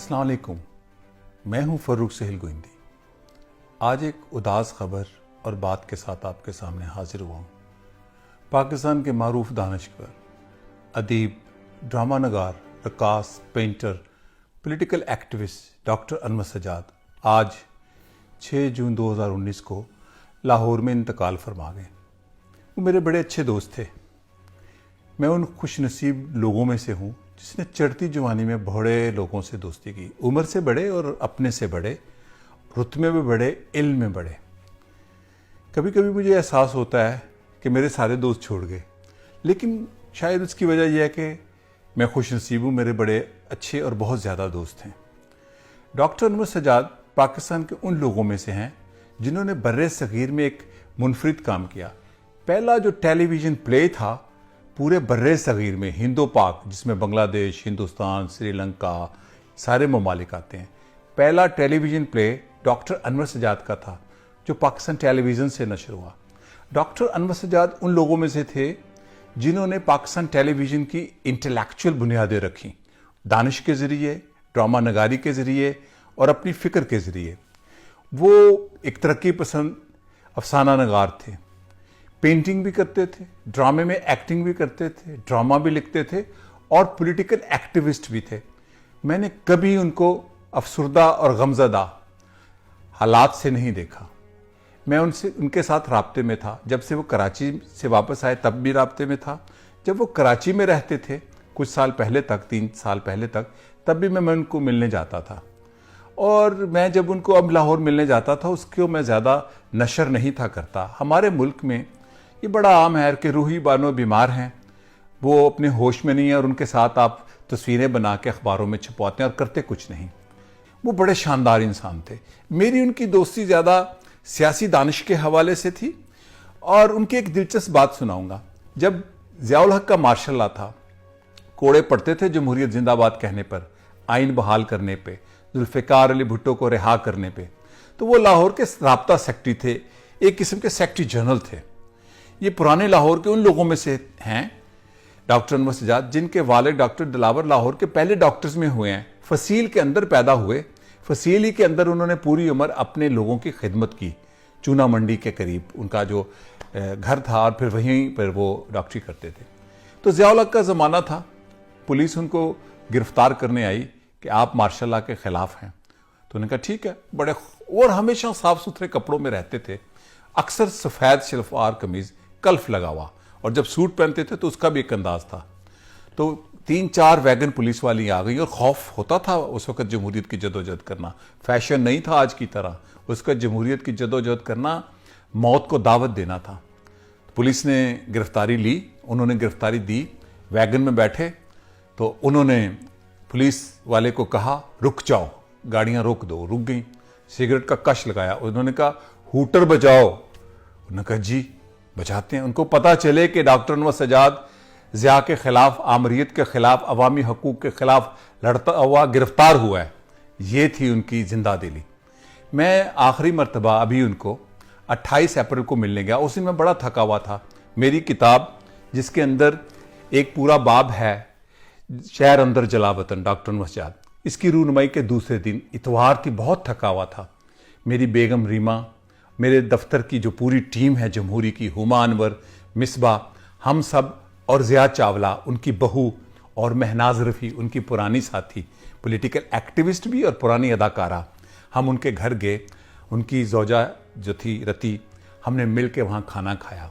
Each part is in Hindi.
अस्सलाम वालेकुम। मैं हूं फर्रुख सहेल गोइंदी। आज एक उदास खबर और बात के साथ आपके सामने हाजिर हुआ हूं। पाकिस्तान के मारूफ दानिशवर, अदीब, ड्रामा नगार, रक्कास, painter, political activist doctor Anwar Sajjad आज 6 जून 2019 को लाहौर में इंतकाल फरमा गए। वो मेरे बड़े अच्छे दोस्त थे। मैं उन खुशनसीब लोगों में से हूँ जिसने चढ़ती जवानी में बड़े लोगों से दोस्ती की, उम्र से बड़े और अपने से बड़े, रुतबे में बड़े, इल्म में बड़े। कभी कभी मुझे एहसास होता है कि मेरे सारे दोस्त छोड़ गए, लेकिन शायद उसकी वजह यह है कि मैं खुशनसीब हूँ, मेरे बड़े अच्छे और बहुत ज़्यादा दोस्त हैं। डॉक्टर अनवर सजाद पाकिस्तान के उन लोगों में से हैं जिन्होंने बर्रे सगीर में एक मुनफरिद काम किया। पहला जो टेलीविज़न प्ले था पूरे बर्रे सगीर में, हिंदो पाक, जिसमें बांग्लादेश, हिंदुस्तान, श्रीलंका, सारे ममालिक आते हैं, पहला television play doctor Anwar Sajjad का था जो पाकिस्तान टेलीविज़न से नशर हुआ। डॉक्टर अनवर सजाद उन लोगों में से थे जिन्होंने पाकिस्तान टेलीविज़न की इंटेलेक्चुअल बुनियादें रखी, दानिश के ज़रिए, ड्रामा नगारी के ज़रिए और अपनी फ़िक्र के ज़रिए। वो एक तरक्की पसंद अफसाना नगार थे, पेंटिंग भी करते थे, ड्रामे में एक्टिंग भी करते थे, ड्रामा भी लिखते थे और पॉलिटिकल एक्टिविस्ट भी थे। मैंने कभी उनको अफसुर्दा और गमज़दा हालात से नहीं देखा। मैं उनके साथ राब्ते में था। जब से वो कराची से वापस आए तब भी राब्ते में था। जब वो कराची में रहते थे कुछ साल पहले तक, 3 साल पहले तक, तब भी मैं उनको मिलने जाता था। और मैं जब उनको अब लाहौर मिलने जाता था उसको मैं ज़्यादा नशर नहीं था करता। हमारे मुल्क में ये बड़ा आम है कि रूही बानो बीमार हैं, वो अपने होश में नहीं है और उनके साथ आप तस्वीरें बना के अखबारों में छपवाते हैं और करते कुछ नहीं। वो बड़े शानदार इंसान थे। मेरी उनकी दोस्ती ज़्यादा सियासी दानिश के हवाले से थी। और उनकी एक दिलचस्प बात सुनाऊंगा। जब ज़ियाउल हक का मार्शल लॉ था, कोड़े पड़ते थे जमहूरियत जिंदाबाद कहने पर, आइन बहाल करने पे, जुल्फ़िकार अली भुट्टो को रिहा करने पे, तो वो लाहौर के राब्ता सेक्रेटरी थे, एक किस्म के सेक्रेटरी जनरल थे। ये पुराने लाहौर के उन लोगों में से हैं डॉक्टर अनवर सजाद जिनके वालिद डॉक्टर दिलावर लाहौर के पहले डॉक्टर्स में हुए हैं। फसील के अंदर पैदा हुए, फसील ही के अंदर उन्होंने पूरी उम्र अपने लोगों की खिदमत की। चूना मंडी के करीब उनका जो घर था और फिर वहीं पर वो डॉक्टरी करते थे। तो ज़ियाउल हक का ज़माना था, पुलिस उनको गिरफ्तार करने आई कि आप मार्शल लॉ के ख़िलाफ़ हैं। तो उन्होंने कहा ठीक है, बड़े, और हमेशा साफ़ सुथरे कपड़ों में रहते थे, अक्सर सफ़ेद शलवार कमीज़, कल्फ लगा हुआ, और जब सूट पहनते थे तो उसका भी एक अंदाज था। तो 3-4 वैगन पुलिस वाली आ गई और खौफ होता था उस वक्त जमहूरियत की जदोजहद करना। फैशन नहीं था आज की तरह, उस वक्त जमहूरियत की जदोजहद करना मौत को दावत देना था। पुलिस ने गिरफ्तारी ली, उन्होंने गिरफ्तारी दी, वैगन में बैठे तो उन्होंने पुलिस वाले को कहा रुक जाओ, गाड़ियाँ रोक दो। रुक गई, सिगरेट का कश लगाया, उन्होंने कहा हूटर बजाओ। उन्होंने कहा जी बचाते हैं। उनको पता चले कि डॉक्टर अनवर सजाद ज़िया के खिलाफ, आमरीत के खिलाफ, अवामी हकूक़ के खिलाफ लड़ता हुआ गिरफ्तार हुआ है। ये थी उनकी जिंदा दिली। मैं आखिरी मरतबा अभी उनको 28 अप्रैल को मिलने गया। उस दिन मैं बड़ा थका हुआ था। मेरी किताब जिसके अंदर एक पूरा बाब है, शहर अंदर जला वतन, डॉक्टर अनवर सजाद, इसकी रूनुमाई के दूसरे दिन इतवार थी, बहुत थका हुआ था। मेरी बेगम रीमा, मेरे दफ्तर की जो पूरी टीम है जमहूरी की, हुमा अनवर, मिसबा, हम सब, और ज़िया चावला उनकी बहू, और महनाज रफ़ी उनकी पुरानी साथी, पॉलिटिकल एक्टिविस्ट भी और पुरानी अदाकारा, हम उनके घर गए। उनकी ज़ौजा जो थी रति, हमने मिल के वहाँ खाना खाया।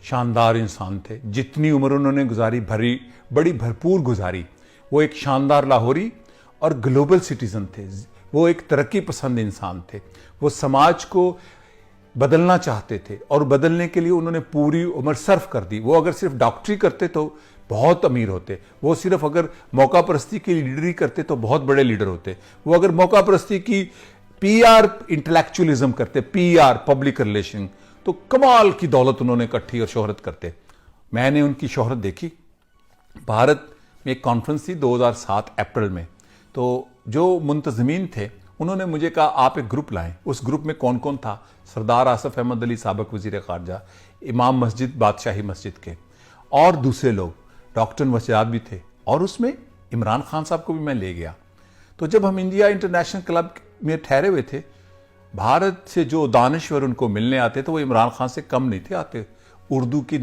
शानदार इंसान थे, जितनी उम्र उन्होंने गुजारी बड़ी भरपूर गुजारी। वो एक शानदार लाहौरी और ग्लोबल सिटीज़न थे। वो एक तरक्की पसंद इंसान थे। वो समाज को बदलना चाहते थे और बदलने के लिए उन्होंने पूरी उम्र सर्फ कर दी। वो अगर सिर्फ डॉक्टरी करते तो बहुत अमीर होते। वो सिर्फ अगर मौका परस्ती की लीडरी करते तो बहुत बड़े लीडर होते। वो अगर मौका परस्ती की PR इंटेलेक्चुअलिज्म करते, PR पब्लिक रिलेशन, तो कमाल की दौलत उन्होंने इकट्ठी और शोहरत करते। मैंने उनकी शोहरत देखी। भारत में एक कॉन्फ्रेंस थी 2007 अप्रैल में, तो जो मुंतज़मीन थे उन्होंने मुझे कहा आप एक ग्रुप लाएं। उस ग्रुप में कौन कौन था? सरदार आसफ अहमद अली साबिक वज़ीर ख़ारजा, इमाम मस्जिद बादशाही मस्जिद के, और दूसरे लोग, डॉक्टर अनवर सजाद भी थे, और उसमें इमरान खान साहब को भी मैं ले गया। तो जब हम इंडिया इंटरनेशनल क्लब में ठहरे हुए थे, भारत से जो दानश्वर उनको मिलने आते तो वो इमरान खान से कम नहीं थे आते, उर्दू की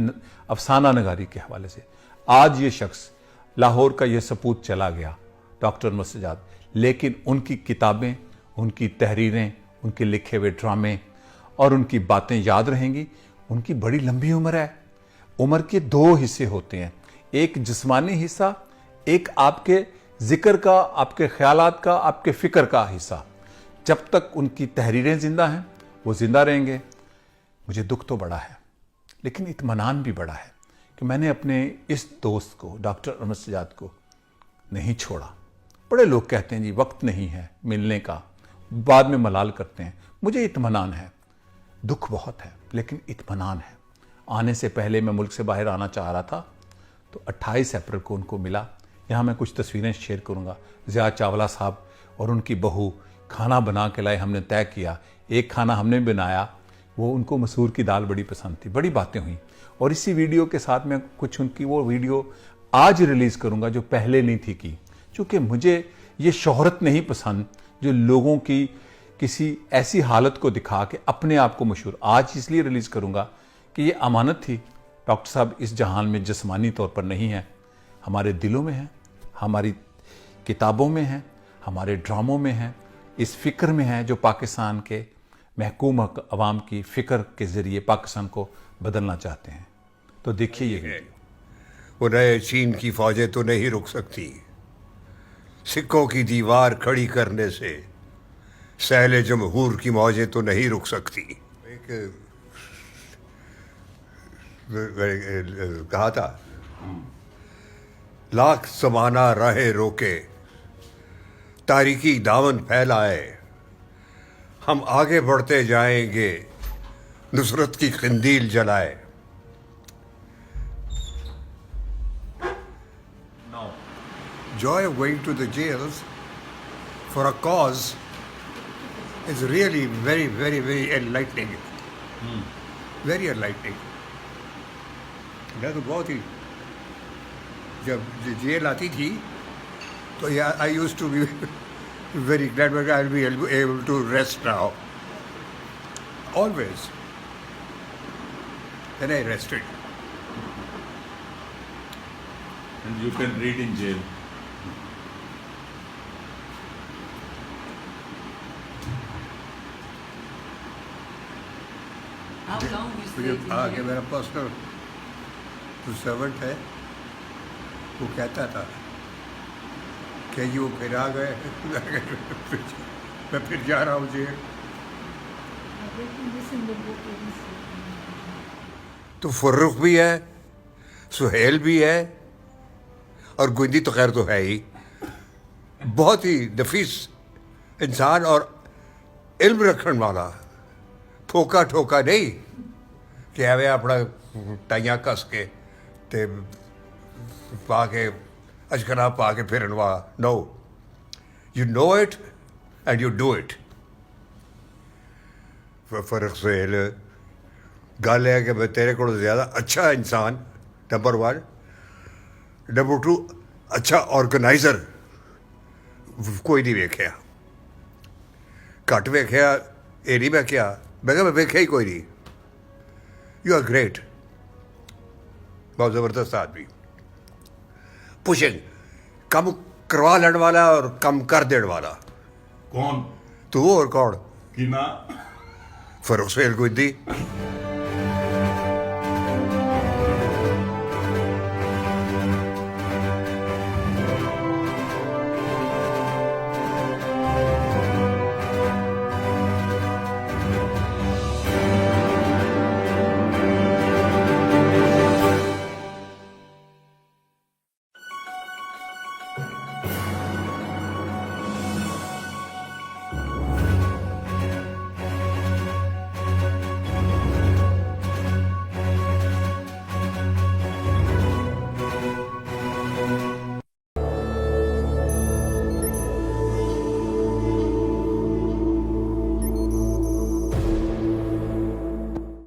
अफसाना नगारी के हवाले से। आज ये शख्स लाहौर का ये सपूत चला गया, डॉक्टर अहमद सज्जाद, लेकिन उनकी किताबें, उनकी तहरीरें, उनके लिखे हुए ड्रामे और उनकी बातें याद रहेंगी। उनकी बड़ी लंबी उम्र है। उम्र के दो हिस्से होते हैं, एक जिस्मानी हिस्सा, एक आपके जिक्र का, आपके ख्यालात का, आपके फिक्र का हिस्सा। जब तक उनकी तहरीरें जिंदा हैं वो जिंदा रहेंगे। मुझे दुख तो बड़ा है, लेकिन इत्मीनान भी बड़ा है कि मैंने अपने इस दोस्त को, डॉक्टर अहमद सज्जाद को नहीं छोड़ा। बड़े लोग कहते हैं जी वक्त नहीं है मिलने का, बाद में मलाल करते हैं। मुझे इत्मीनान है, दुख बहुत है लेकिन इत्मीनान है। आने से पहले मैं मुल्क से बाहर आना चाह रहा था, तो 28 अप्रैल को उनको मिला। यहाँ मैं कुछ तस्वीरें शेयर करूँगा। ज़िया चावला साहब और उनकी बहू खाना बना के लाए, हमने तय किया। एक खाना हमने बनाया, वो उनको मसूर की दाल बड़ी पसंद थी। बड़ी बातें हुई और इसी वीडियो के साथ मैं कुछ उनकी वो वीडियो आज रिलीज़ करूँगा जो पहले नहीं थी की, क्योंकि मुझे ये शोहरत नहीं पसंद जो लोगों की किसी ऐसी हालत को दिखा के अपने आप को मशहूर। आज इसलिए रिलीज़ करूँगा कि ये अमानत थी। डॉक्टर साहब इस जहान में जिस्मानी तौर पर नहीं है, हमारे दिलों में है, हमारी किताबों में है, हमारे ड्रामों में है, इस फिक्र में है जो पाकिस्तान के महकूम अवाम की फ़िक्र के ज़रिए पाकिस्तान को बदलना चाहते हैं। तो देखिए ये वीडियो। वो नए चीन की फौजें तो नहीं रुक सकती, सिक्कों की दीवार खड़ी करने से सहले जमहूर की मौजें तो नहीं रुक सकती। एक कहा था, लाख ज़माना राहे रोके, तारीकी दामन फैलाए, हम आगे बढ़ते जाएंगे, नुसरत की खंदील जलाए। Joy of going to the jails for a cause is really very, very, very enlightening. Very enlightening. मैं तो बहुत ही, जब जेल आती थी तो I used to be very glad that I'll be able to rest now. Always. Then I rested. And you can read in jail. How long you मुझे stayed in आगे jail? मेरा पर्सनल सर्वेंट है, वो कहता था कि जी वो फिर आ गए, मैं फिर जा रहा हूँ जेल। तो फर्रुख भी है, सुहेल भी है, और गुंदी तो खैर तो है ही। बहुत ही नफीस इंसान और इल्म रखने वाला, ठोका ठोका नहीं कि एवं अपना टाइयां कस के ते पा के अजकरा पा के फिरन वाला। No, you know it and you do it. फर्क सुहेल, गल है कि मैं तेरे को ज़्यादा अच्छा इंसान नंबर 1, नंबर 2 अच्छा ऑर्गेनाइजर कोई नहीं वेख्या। घट वेख्या ये नहीं वेख्या, मैं वेख्या ही कोई नहीं। यू आर ग्रेट, बहुत ज़बरदस्त आदमी। पुशिंग, कम करवा लेने वाला और कम कर देने वाला। कौन? तू और कौन? कि ना फर्रुख सुहेल गुंदी।